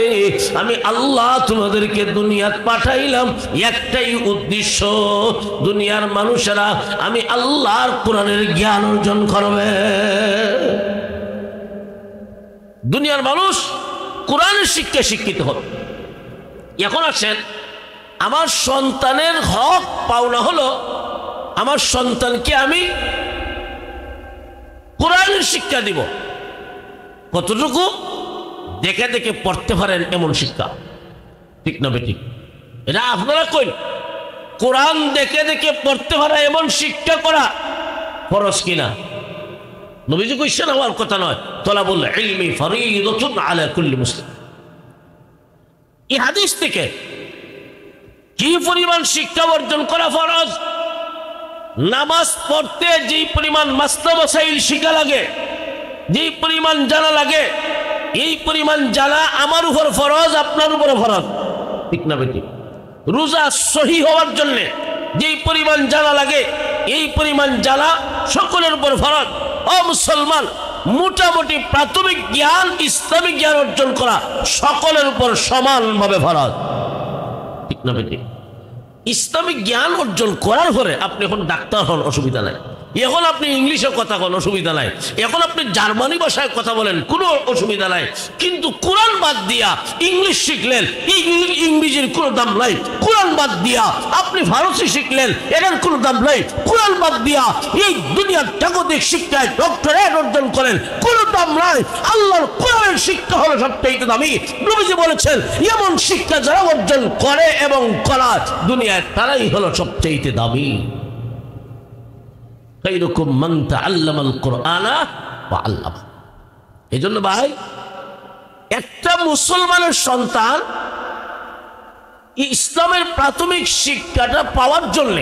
আমি আল্লাহ তোমাদেরকে দুনিয়াত পাঠাইলাম একটাই উদ্দেশ্য, দুনিয়ার মানুষেরা আমি আল্লাহর কোরআনের জ্ঞান অর্জন করবে। দুনিয়ার মানুষ কোরআনের শিক্ষায় শিক্ষিত হবে। এখন আসেন, আমার সন্তানের হক পাওনা হলো আমার সন্তানকে আমি কোরআনের শিক্ষা দিব। কতটুকু? দেখে দেখে পড়তে পারেন এমন শিক্ষা, ঠিক না বেঠিক? এটা আপনারা কই, কোরআন দেখে দেখে পড়তে পারা এমন শিক্ষা করা ফরজ কিনা? নবীজি কইছেন আমার কথা নয়, তলাবুল ইলমি ফরিদাতুন আলা কুল্লি মুসলিম। এই হাদিস থেকে কি পরিমাণ শিক্ষা অর্জন করা ফরজ? নামাজ পড়তে যেই পরিমাণ মাসলা মাসাইল শিখা লাগে, যেই পরিমাণ জানা লাগে, এই পরিমাণ জানা আমার উপর ফরজ, আপনার উপর ফরজ, ঠিক না বেটি? রোজা সহি হওয়ার জন্য যেই পরিমাণ জানা লাগে, এই পরিমাণ জানা সকলের উপর ফরজ। ও মুসলমান, মোটামুটি প্রাথমিক জ্ঞান, ইসলামিক জ্ঞান অর্জন করা সকলের উপর সমানভাবে ফরজ, ঠিক না বেটি? ইসলামিক জ্ঞান অর্জন করার পরে আপনি এখন ডাক্তার হন, অসুবিধা নাই। এখন আপনি ইংলিশে কথা বলেন, অসুবিধা নাই। এখন আপনি জার্মানি ভাষায় কথা বলেন, কোনো অসুবিধা নাই। কিন্তু কোরআন বাদ দিয়া ইংলিশ শিখলেন, ইংরেজির কোনো দাম নাই। কোরআন বাদ দিয়া আপনি ফারসি শিখলেন, এটার কোনো দাম নাই। কোরআন বাদ দিয়া এই দুনিয়ার জাগতিক শিক্ষায় ডক্টরেট অর্জন করেন, কোনো দাম নাই। আল্লাহর কোরআনের শিক্ষা হলো সবচেয়ে দামি। নবীজি বলেছেন, এমন শিক্ষা যারা অর্জন করে এবং করার দুনিয়ায় তারাই হলো সবচেয়ে দামি। খায়রুকুম মান তাআল্লামাল কুরআনা ওয়া আল্লামা। এজন্য ভাই, একটা মুসলমানের সন্তান ইসলামের প্রাথমিক শিক্ষাটা পাওয়ার জন্য,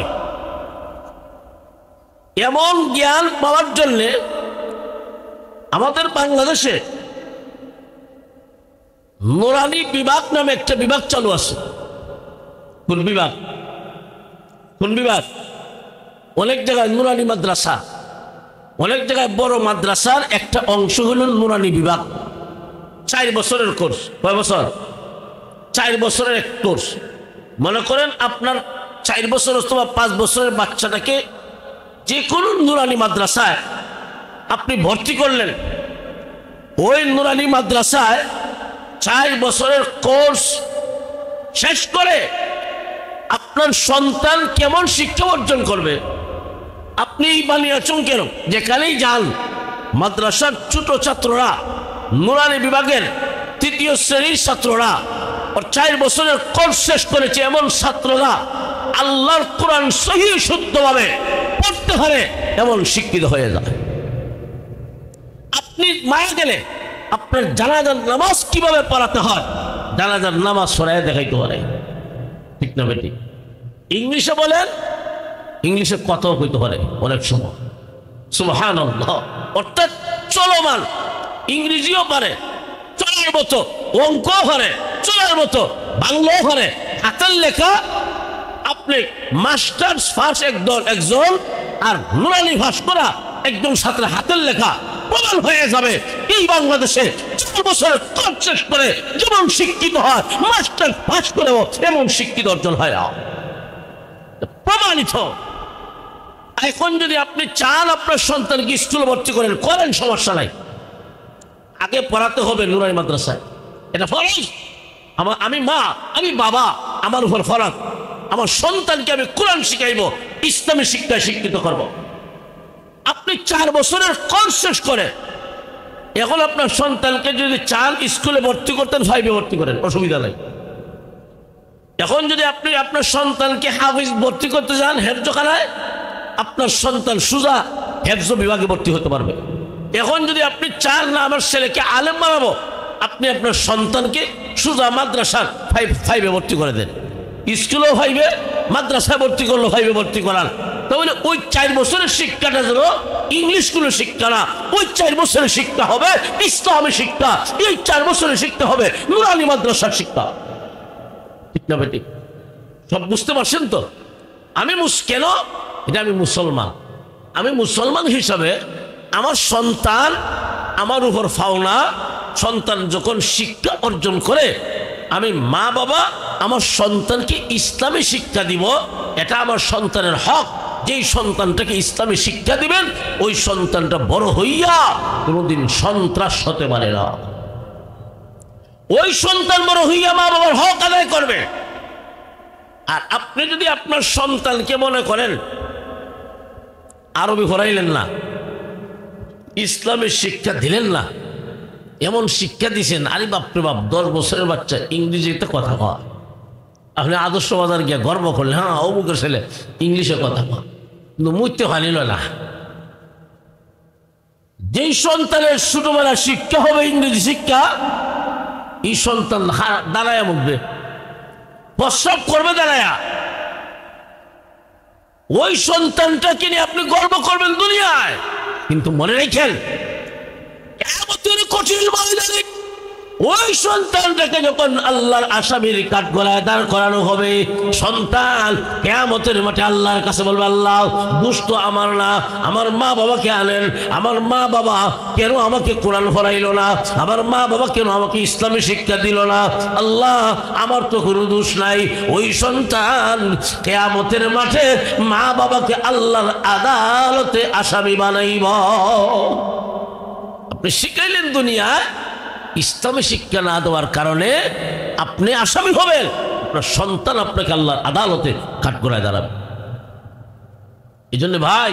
এমন জ্ঞান পাওয়ার জন্য আমাদের বাংলাদেশে নুরানি বিভাগ নামে একটা বিভাগ চালু আছে। কোন বিভাগ? কোন বিভাগ? অনেক জায়গায় নুরানি মাদ্রাসা, অনেক জায়গায় বড় মাদ্রাসার একটা অংশ হলো নুরানি বিভাগ। 4 বছরের কোর্স। কয় বছর? 4 বছরের এক কোর্স। মনে করেন আপনার 4 বছর অথবা 5 বছরের বাচ্চাটাকে যে কোনো নুরানি মাদ্রাসায় আপনি ভর্তি করলেন। ওই নুরানি মাদ্রাসায় 4 বছরের কোর্স শেষ করে আপনার সন্তান কেমন শিক্ষা অর্জন করবে আপনি বানিয়েছেন কেন? যেখানেই যান মাদ্রাসার ছোট ছাত্ররা, নুরানি বিভাগের 3য় শ্রেণীর ছাত্ররা, 4 বছরের কোর্স শেষ করেছে এমন ছাত্ররা আল্লাহর কোরআন সহি শুদ্ধভাবে পড়তে পারে এমন শিক্ষিত হয়ে যায়। আপনি মারা গেলে আপনার জানাজার নামাজ কিভাবে পড়াতে হয়, জানাজার নামাজ সরাইয়া দেখাইতে পারে। ঠিক না বেটি? ইংলিশে বলেন, ইংলিশে কথাও কইতে পারে অনেক সময়। সুবহানাল্লাহ। অর্থাৎ চলমান ইংরেজিও পারে, চলার মতো অঙ্কও পারে, চলার মতো বাংলাও পারে। হাতের লেখা আপনি মাস্টার্স ফার্স্ট একজন আর নুরানি ভাস করা একদম সাথে হাতের লেখা প্রমাণ হয়ে যাবে। এই বাংলাদেশে 4 বছরের কোর্স শেষ করে যেমন শিক্ষিত হয়, মাস্টার পাস করেও এমন শিক্ষিত অর্জন হয় না, প্রমাণিত। এখন যদি আপনি চান আপনার সন্তানকে স্কুলে ভর্তি করেন, করেন, সমস্যা নাই। আগে পড়াতে হবে নুরানি মাদ্রাসায়, এটা ফরজ। আমি মা, আমি বাবা, আমার উপর ফরজ। আমার সন্তানকে আমি কোরআন শিখাইব, ইসলামী শিক্ষায় শিক্ষিত করব। আপনি 4 বছরের কোর্স শেষ করে এখন আপনার সন্তানকে যদি চান স্কুলে ভর্তি করতেন, 5-এ ভর্তি করেন, অসুবিধা নাই। এখন যদি আপনি আপনার সন্তানকে হাফিজ ভর্তি করতে চান হেফজখানায়, আপনার সন্তান সুজা হেফজ বিভাগে ভর্তি হতে পারবে। এখন যদি আপনি চান না আমার ছেলেকে আলেম বানাবো, আপনি আপনার সন্তানকে সুজা মাদ্রাসার 5-এ ভর্তি করে দেন। স্কুলেও 5-এ, মাদ্রাসায় ভর্তি করলো 5-এ ভর্তি করান। তাহলে ওই 4 বছরের শিক্ষাটা যেন ইংলিশ কোনো শিক্ষা না, ওই 4 বছরের শিক্ষা হবে ইসলামী শিক্ষা। এই 4 বছরের শিক্ষা হবে নুরানি মাদ্রাসার শিক্ষা। ঠিক না বেটি? সব বুঝতে পারছেন তো? আমি কেন এটা আমি মুসলমান, আমি মুসলমান হিসাবে আমার সন্তান আমার উপর ফাওনা। সন্তান যখন শিক্ষা অর্জন করে, আমি মা বাবা আমার সন্তানকে ইসলামী শিক্ষা দিব, এটা আমার সন্তানের হক। যেই সন্তানটাকে ইসলামী শিক্ষা দিবেন ওই সন্তানটা বড় হইয়া কোনোদিন সন্ত্রাস হতে পারে না। ওই সন্তান বড় হইয়া মা বাবার হক আদায় করবে। আর আপনি যদি আপনার সন্তানকে মনে করেন আরবি পড়াইলেন না, ইসলামের শিক্ষা দিলেন না, এমন শিক্ষা দিছেন, আরে বাপরে বাপ, 10 বছরের বাচ্চা ইংরেজিতে কথা কয়, আপনি আদর্শ বাজার গিয়ে গর্ব করলেন, হ্যাঁ অমুকের ছেলে ইংলিশে কথা কয়, কিন্তু মুইতে হানিল না। যেই সন্তানের ছোটবেলা শিক্ষা হবে ইংরেজি শিক্ষা, এই সন্তান দাঁড়ায়া মুখবে, প্রস্রাব করবে দাঁড়ায়া। ওই সন্তানটাকে নিয়ে আপনি গর্ব করবেন দুনিয়ায়, কিন্তু মনে রেখেন কিয়ামতের কঠিন ময়দানে ওই সন্তানটাকে যখন আল্লাহর আসামির কাঠগড়ায় দাঁড় করানো হবে, সন্তান কিয়ামতের মাঠে আল্লাহর কাছে বলবে, আল্লাহ দোষ তো আমার না, আমার মা বাবাকে আনেন, আমার মা বাবা কেন আমাকে কোরআন পড়াইল না, আমার মা বাবা কেন আমাকে ইসলামী শিক্ষা দিল না, আল্লাহ আমার তো কোনো দোষ নাই। ওই সন্তান কিয়ামতের মাঠে মা বাবাকে আল্লাহর আদালতে আসামি বানাইব। আপনি শিখাইলেন দুনিয়ায়, ইসলামী শিক্ষা না দেওয়ার কারণে আপনি আসামি হবেন, আপনার সন্তান আপনাকে আল্লাহর আদালতে কাঠগড়ায় দাঁড়াবে। এই জন্য ভাই,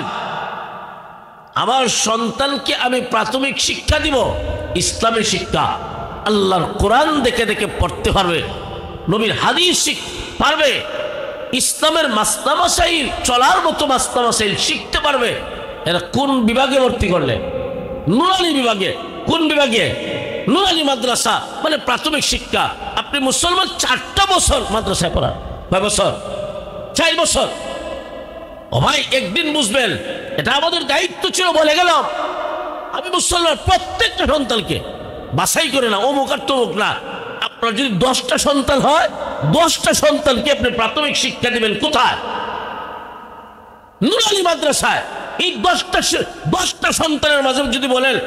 আমার সন্তানকে আমি প্রাথমিক শিক্ষা দিব, ইসলামী শিক্ষা, আল্লাহর কোরআন দেখে দেখে পড়তে পারবে, নবীর হাদিস শিখতে পারবে, ইসলামের মাসলা মাসাইল চলার মতো মাসলা মাসাইল শিখতে পারবে। এরা কোন বিভাগে ভর্তি করলে? নুরানি বিভাগে। কোন বিভাগে? নুরানি মাদ্রাসা, মানে প্রাথমিক শিক্ষা। আপনি মুসলমান 4টা বছর মাদ্রাসায় পড়ান, 5 বছর, 4 বছর। ও ভাই, একদিন বুঝবেন, এটা আমাদের দায়িত্ব ছিল। বলে গেলাম, আমি মুসলমান প্রত্যেকটা সন্তানকে বাছাই করে না, অমুক আর তমুক না। আপনার যদি 10টা সন্তান হয়, 10টা সন্তানকে আপনি প্রাথমিক শিক্ষা দিবেন কোথায়? নুরানি মাদ্রাসায়। এই 10টা সন্তানের মাঝে যদি বলেন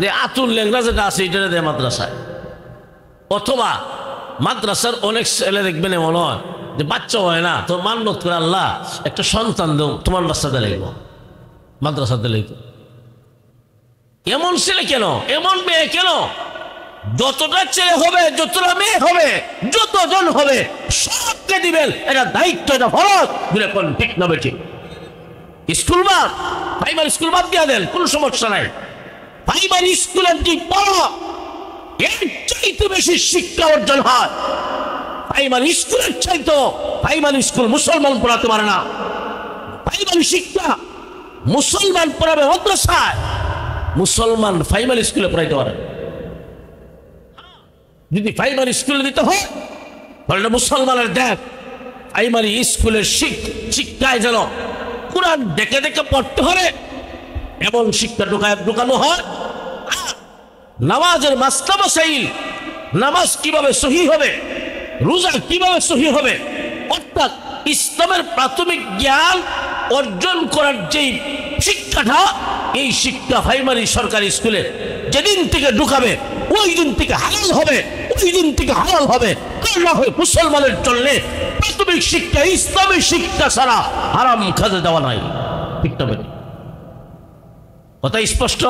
যে আতুল লেঙ্গা যেটা আছে এটা দেয় মাদ্রাসায়, অথবা মাদ্রাসার অনেক ছেলে দেখবেন এমন হয় যে বাচ্চা হয় না, তো মান্যত করে, আল্লাহ একটা সন্তান দেও, তোমার বাচ্চাতে লাগবো, মাদ্রাসাতে লাগতো। এমন ছেলে কেন, এমন মেয়ে কেন? যতটা ছেলে হবে, যতটা মেয়ে হবে, যতজন হবে, সবকে দিবেন, এটা দায়িত্ব, এটা ফরজ। বলে কোন ঠিক না বেঠিক? স্কুল বাদ, প্রাইমারি স্কুল বাদ দিয়ে দেন, কোনো সমস্যা নাই। প্রাইমারি স্কুলের যে পড়া, এর চাইতে বেশি শিক্ষা অর্জন হয় প্রাইমারি স্কুলের চাইতো। প্রাইমারি স্কুল মুসলমান পড়াতে পারে না। প্রাইমারি শিক্ষা মুসলমান পড়াবে মাদ্রাসায়, মুসলমান প্রাইমারি স্কুলে পড়াইতে পারে। যদি প্রাইমারি স্কুলে দিতে হয় তাহলে মুসলমানের দেখ, প্রাইমারি স্কুলের শিক্ষায় যেন কোরআন দেখে দেখে পড়তে হবে, এমন শিক্ষা ঢোকানো হয়। নামাজের মাসলা মাসাইল, নামাজ কিভাবে সহি হবে, রোজা কিভাবে সহি হবে, অর্থাৎ ইসলামের প্রাথমিক জ্ঞান অর্জন করার যেই শিক্ষাটা, এই শিক্ষা প্রাইমারি সরকারি স্কুলে যেদিন থেকে ঢুকাবে ওই দিন থেকে হালাল হবে, ওই দিন থেকে হালাল হবে। মুসলমানের জন্য প্রাথমিক শিক্ষা, ইসলামী শিক্ষা ছাড়া হারাম খাজা দেওয়া নাই। ঠিক না? কথা স্পষ্ট?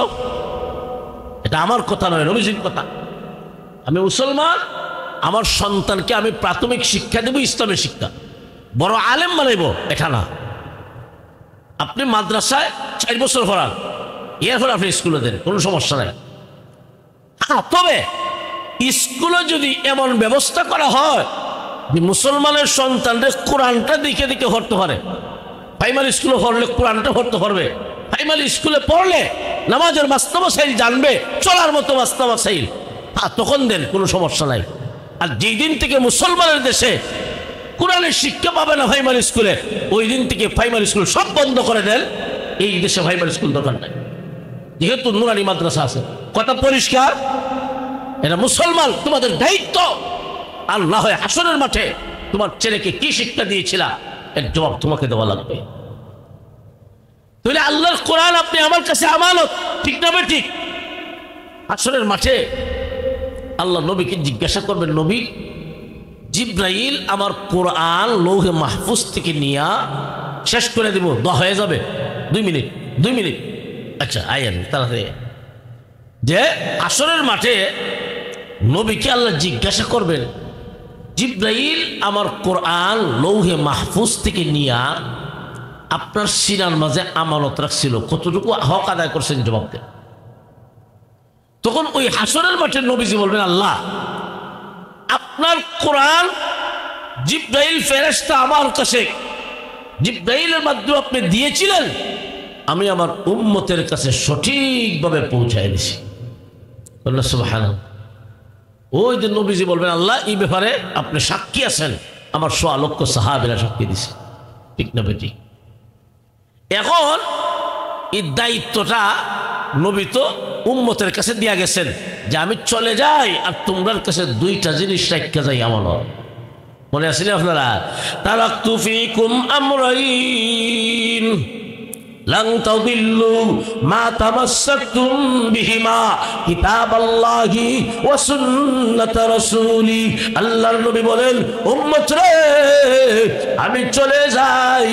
এটা আমার কথা নয়, নবীজির কথা। আমি মুসলমান, আমার সন্তানকে আমি প্রাথমিক শিক্ষা দেব, ইসলামী শিক্ষা। বড় আলেম বানাইব এটা না। আপনি মাদ্রাসায় 4 বছর পড়ান, এরপর আপনি স্কুলে দেন, কোনো সমস্যা নাই। হ্যাঁ, তবে স্কুলে যদি এমন ব্যবস্থা করা হয় যে মুসলমানের সন্তানদের কোরআনটা দিকে দিকে পড়তে পারে, প্রাইমারি স্কুলে পড়লে কোরআনটা পড়তে পারবে, প্রাইমারি স্কুলে পড়লে নামাজের মাসলা মাসাইল জানবে, চলার মতো মাসলা মাসাইল, হ্যাঁ তখন দেন, কোনো সমস্যা নাই। আর যেই দিন থেকে মুসলমানের দেশে কোরআনের শিক্ষা পাবে না প্রাইমারি স্কুলে, ওই দিন থেকে প্রাইমারি স্কুল সব বন্ধ করে দেন। এই দেশে প্রাইমারি স্কুল দরকার নাই, যেহেতু নুরানি মাদ্রাসা আছে। কথা পরিষ্কার? এটা মুসলমান, তোমাদের দায়িত্ব। আল্লাহ হয় হাসরের মাঠে তোমার ছেলেকে কি শিক্ষা দিয়েছিলা, এর জবাব তোমাকে দেওয়া লাগবে। তাহলে আল্লাহর কোরআন আপনি আমার কাছে আমানত, ঠিক না ঠিক? হাসরের মাঠে আল্লাহ নবীকে জিজ্ঞাসা করবেন, নবী, জিব্রাইল আমার কোরআন লৌহে মাহফুজ থেকে নিয়ে শেষ করে দিব, হয়ে যাবে 2 মিনিট, 2 মিনিট। আচ্ছা আয়েন তাড়াতাড়ি। যে হাসরের মাঠে নবীকে আল্লাহ জিজ্ঞাসা করবেন, জিব্রাইল আমার কোরআন লৌহে মাহফুজ থেকে নিয়ে আপনার সিনার মাঝে আমানত রাখছিল, কতটুকু হক আদায় করছেন, জবাব দেন। তখন ওই হাসরের মাঠে নবীজি বলবেন, আল্লাহ আপনার কোরআন জিব্রাইল ফেরেশতা আমার কাছে জিব্রাইলের মাধ্যমে আপনি দিয়েছিলেন, আমি আমার উম্মতের কাছে সঠিকভাবে পৌঁছায় দিছি। বললেন সুবহানাল্লাহ। ওই যে নবীজি বলবেন, আল্লাহ এই ব্যাপারে আপনি সাক্ষী আছেন, আমার 100 লক্ষ সাহাবীরা সাক্ষী দিছে। ঠিক না বেটি? এখন এই দায়িত্বটা নবী তো উম্মতের কাছে দিয়া গেছেন, যে আমি চলে যাই আর তোমরার কাছে দুইটা জিনিস রেখে যাই আমানত। মনে আছে না আপনারা? তারাকতু ফিকুম আমরাইন লান তাদিল্লু মা তামাসসাকতুম বিহিমা কিতাবাল্লাহি ওয়া সুন্নাত রাসূলি। আল্লাহর নবী বলেন, উম্মত রে আমি চলে যাই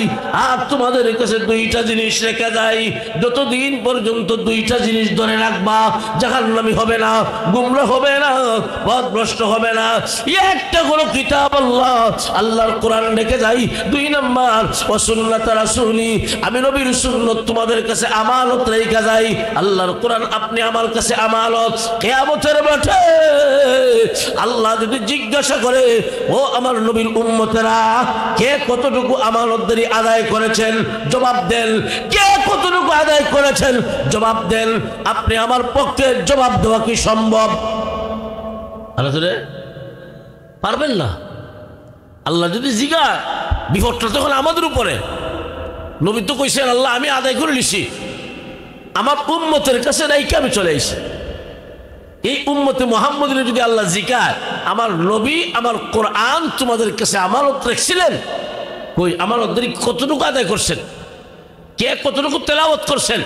আর তোমাদের কাছে দুইটা জিনিস রেখে যাই। যতদিন পর্যন্ত দুইটা জিনিস ধরে রাখবা, জাহান্নামী হবে না, গুমরাহ হবে না, পথভ্রষ্ট হবে না। একটা হলো কিতাব আল্লাহ, আল্লাহর কোরআন রেখে যাই। দুই নাম্বার ওয়া সুন্নাত রাসূলি, আমি নবীর সুন্নাত তোমাদের কাছে আমানত রেখে যাই। আল্লাহর কোরআন আপনি আমার কাছে আমানত। কিয়ামতের মাঠে আল্লাহ যদি জিজ্ঞাসা করে, ও আমার নবীর উম্মতেরা, কে কতটুকু আমানতদারি আদায় করেছেন জবাব দেন। কে কতটুকু আদায় করেছেন জবাব দেন। আপনি আমার পক্ষে জবাব দেওয়া কি সম্ভব? আলোচনা পারবেন না। আল্লাহ যদি জিজ্ঞাসা, বিপদটা তখন আমাদের উপরে। নবী তো কইছেন, আল্লাহ আমি আদায় করে নিছি, আমার উম্মতের কাছে রাইকে আমি চলে আসি। এই উম্মতে মুহাম্মদের যদি আল্লাহ জিজ্ঞাসা, আমার নবী আমার কোরআন তোমাদের কাছে আমানত রেখেছিলেন, কই আমানতদারি কতটুকু আদায় করছেন? কে কতটুকু তেলাওয়াত করছেন?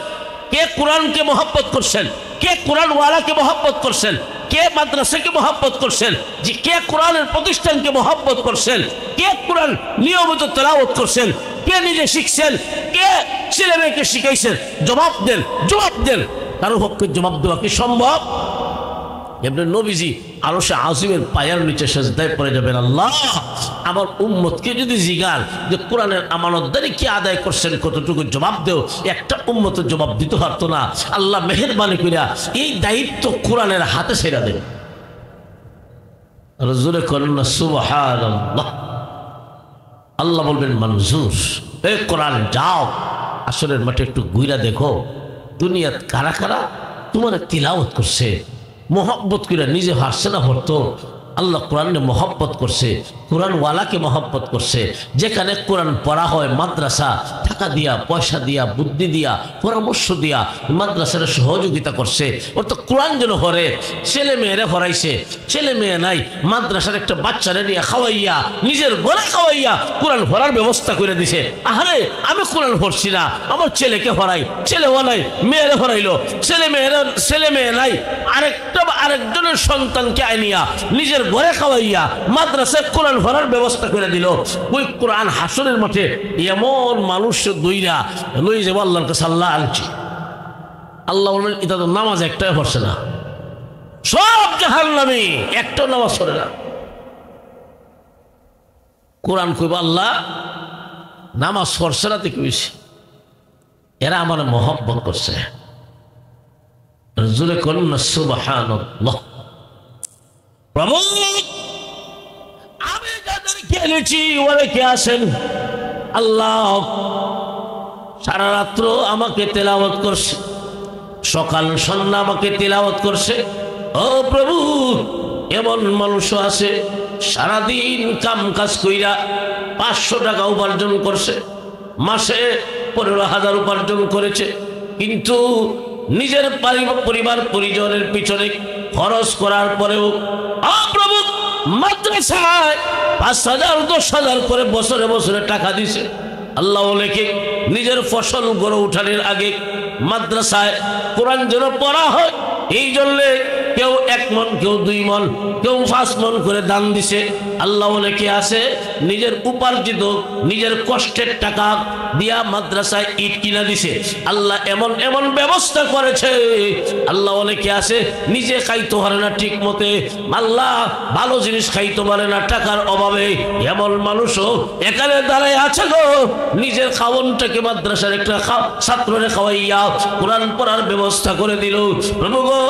কে কোরআনকে মহব্বত করছেন? কে কোরআন ওয়ালাকে মহব্বত করছেন? কে মাদ্রাসাকে মহব্বত করছেন? যে কে কোরআনের প্রতিষ্ঠানকে মহব্বত করছেন? কে কোরআন নিয়মিত তেলাওয়াত করছেন? কে নিজে শিখছেন? কে ছেলে মেয়েকে শিখাইছেন? জবাব দেন, জবাব দেন। কারো পক্ষে জবাব দেওয়া কি সম্ভব? এমনি নবীজি আরশে আজিমের পায়ের নিচে সেজদায় পড়ে যাবেন, আল্লাহ আমার উম্মতকে যদি জিগান যে কোরআনের আমানতদারি কি আদায় করছেন, কতটুকু জবাব দেও, একটা উম্মতের জবাব দিতে পারতো না। আল্লাহ মেহেরবানি করিয়া এই দায়িত্ব কোরআনের হাতে ছেড়ে দেন। রজুরে করেন না সুবহানাল্লাহ। আল্লাহ বলবেন মনজুর, এই কোরআন যাও আসরের মাঠে একটু ঘুরা দেখো, দুনিয়াত কারা কারা তোমার তিলাওয়াত করছে, মোহব্বত করে নিজে হাসছে না হতো। আল্লাহ কোরআনে মহব্বত করছে, কোরআনওয়ালাকে মহব্বত করছে। যেখানে কোরআন পড়া হয় মাদ্রাসা টাকা দিয়া, পয়সা দিয়া, বুদ্ধি দিয়া, পরামর্শ দিয়া মাদ্রাসার সহযোগিতা করছে। ওর তো কোরআন যেন হরে, ছেলে মেয়েরা হরাইছে, ছেলে মেয়ে নাই, মাদ্রাসার একটা বাচ্চারে নিয়ে খাওয়াইয়া, নিজের গলা খাওয়াইয়া কোরআন হরার ব্যবস্থা করে দিছে। আহারে আমি কোরআন পড়ছি না, আমার ছেলেকে হরাই, ছেলেও নাই, মেয়েরা হরাইলো, ছেলে মেয়ে নাই, আরেকজনের সন্তানকে আইনিয়া নিজের ঘরে খাওয়াইয়া মাদ্রাসায় কোরআন পড়ার ব্যবস্থা করে দিল। ওই কোরআন হাসরের মাঠে এমন মানুষ দইরা লই যাবো আল্লাহর কাছে, আল্লাহ আনছি। আল্লাহ বলবেন, এটা তো নামাজ একটাই পড়ছে না, সব জাহান্নামী, একটাও নামাজ পড়ে না। কোরআন কইব, আল্লাহ নামাজ পড়ছে না তো কইছি, এরা আমার মহব্বত করছে। জোরে করুন না সুবহানাল্লাহ। প্রভু আমি যাদেরকে এনেছি অনেকে আছেন, আল্লাহ সারা রাত্র আমাকে তেলাওয়াত করছে, সকাল সন্ধ্যা আমাকে তেলাওয়াত করছে। ও প্রভু এমন মানুষও আছে সারাদিন কাম কাজ কইরা 500 টাকা উপার্জন করছে, মাসে 15,000 উপার্জন করেছে, কিন্তু নিজের পরিবার পরিজনের পিছনে খরচ করার পরেও প্রভু মাদ্রাসায় 5,000 10,000 করে বছরে বছরে টাকা দিছে। আল্লাহ লেখে নিজের ফসল গড়ে উঠানোর আগে মাদ্রাসায় কোরআন যেন পড়া হয়, এই জন্যে কেউ 1 মণ, কেউ 2 মণ, কেউ 5 মণ করে দান দিছে। আল্লাহ লেখে আছে নিজের উপার্জিত নিজের কষ্টের টাকা দিয়া মাদ্রাসায় ইট কিনা দিছে। আল্লাহ এমন এমন ব্যবস্থা করেছে, আল্লাহ লেখে আছে নিজে খাইতে পারে না ঠিক মতে, আল্লাহ ভালো জিনিস খাইতে পারে না টাকার অভাবে, এমন মানুষও এখানে দাঁড়ায় আছে গো, নিজের খাওয়নটাকে মাদ্রাসার একটা ছাত্ররে খাওয়াইয়া কোরআন পড়ার ব্যবস্থা করে দিল। প্রভু গো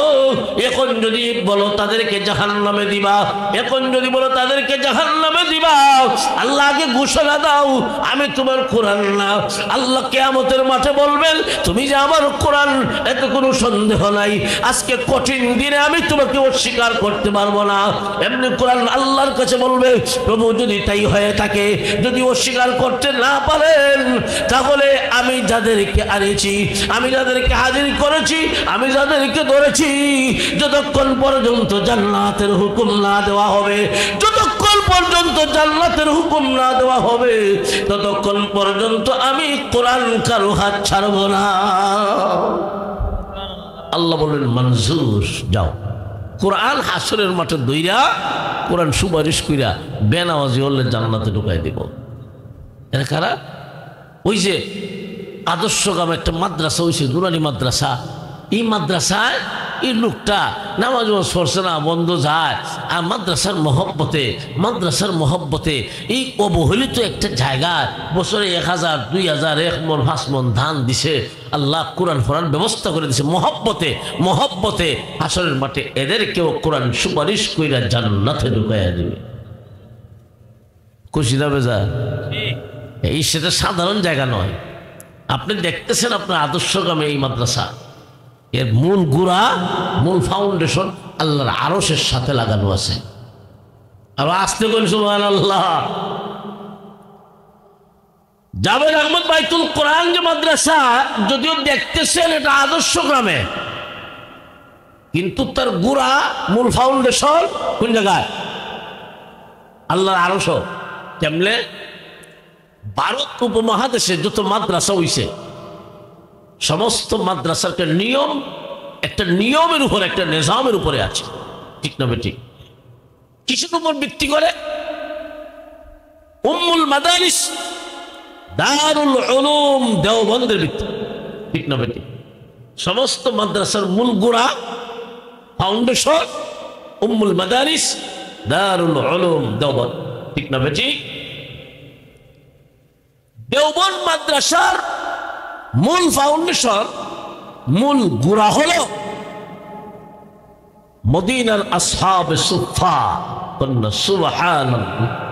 এখন যদি বলো তাদেরকে জাহান্নামে দিবা, এখন যদি বলো তাদেরকে জাহান্নামে দিবা, আল্লাহকে ঘোষণা দাও আমি তোমার কোরআন না। আল্লাহ কিয়ামতের মাঠে বলবেন তুমি যে আমার কোরআন, এতে কোনো সন্দেহ নাই, আজকে কঠিন দিনে আমি তোমাকে অস্বীকার করতে পারবো না। এমনি কোরআন আল্লাহর কাছে বলবে প্রভু যদি তাই হয়ে থাকে, যদি অস্বীকার করতে না পারেন, তাহলে আমি যাদেরকে আনেছি, আমি যাদেরকে হাজির করেছি, আমি যাদেরকে ধরেছি, যতক্ষণ পর্যন্ত জান্নাতের হুকুম না দেওয়া হবে, যতক্ষণ পর্যন্ত জান্নাতের হুকুম না দেওয়া হবে, ততক্ষণ পর্যন্ত আমি কোরআন কারো হাত ছাড়ব না। আল্লাহ বললেন মঞ্জুর, যাও। কোরআন হাসরের মাঠে দইরা কোরআন সুপারিশ কইরা বেনামাজি হলে জান্নাতে ঢুকাই দিব। এরা কারা? ওই যে আদর্শ গ্রামে একটা মাদ্রাসা হয়েছে, নুরানি মাদ্রাসা। এই মাদ্রাসায় এই লোকটা নামাজ পড়ছে না, বন্ধ যায়, আর মাদ্রাসার মহব্বতে এই অবহেলিত একটা জায়গায় বছরে 1000, 2000, 1 মণ 5 মণ ধান দিছে, আল্লাহ কোরআন ফোরান ব্যবস্থা করে দিছে মহব্বতে হাসরের মাঠে এদেরকেও কোরআন সুপারিশ কইরা জান্নাতে ঢুকাইয়া দিবে। খুশি যাবে যা এই, সেটা সাধারণ জায়গা নয়। আপনি দেখতেছেন আপনার আদর্শ গ্রামে এই মাদ্রাসা, এর মূল গুড়া, মূল ফাউন্ডেশন আল্লাহর আরশের সাথে লাগানো আছে। আর আসতে বলি সুবহানাল্লাহ। জাবের আহমদ বাইতুল কোরআন যে মাদ্রাসা, যদিও দেখতেছেন এটা আদর্শ গ্রামে, কিন্তু তার গুড়া, মূল ফাউন্ডেশন কোন জায়গায়? আল্লাহর আরশ। কেমনে? ভারত উপমহাদেশে যত মাদ্রাসা হইছে, সমস্ত মাদ্রাসার একটা নিয়মের উপর, একটা নিজামের উপরে আছে, ঠিক না বেঠিক? কিসের উপর ভিত্তি করে? উম্মুল মাদারিস দারুল উলুম দেওবন্দের ভিত্তি, ঠিক না বেঠিক? সমস্ত মাদ্রাসার মূল গোড়া, ফাউন্ডেশন উম্মুল মাদারিস দারুল উলুম দেওবন্দ, ঠিক না বেঠিক? দেওবন্দ মাদ্রাসার মূল ফাউন্ডেশন, মূল গুড়া হলো মদিনার আসহাবে সুফা। সুবহানাল্লাহ।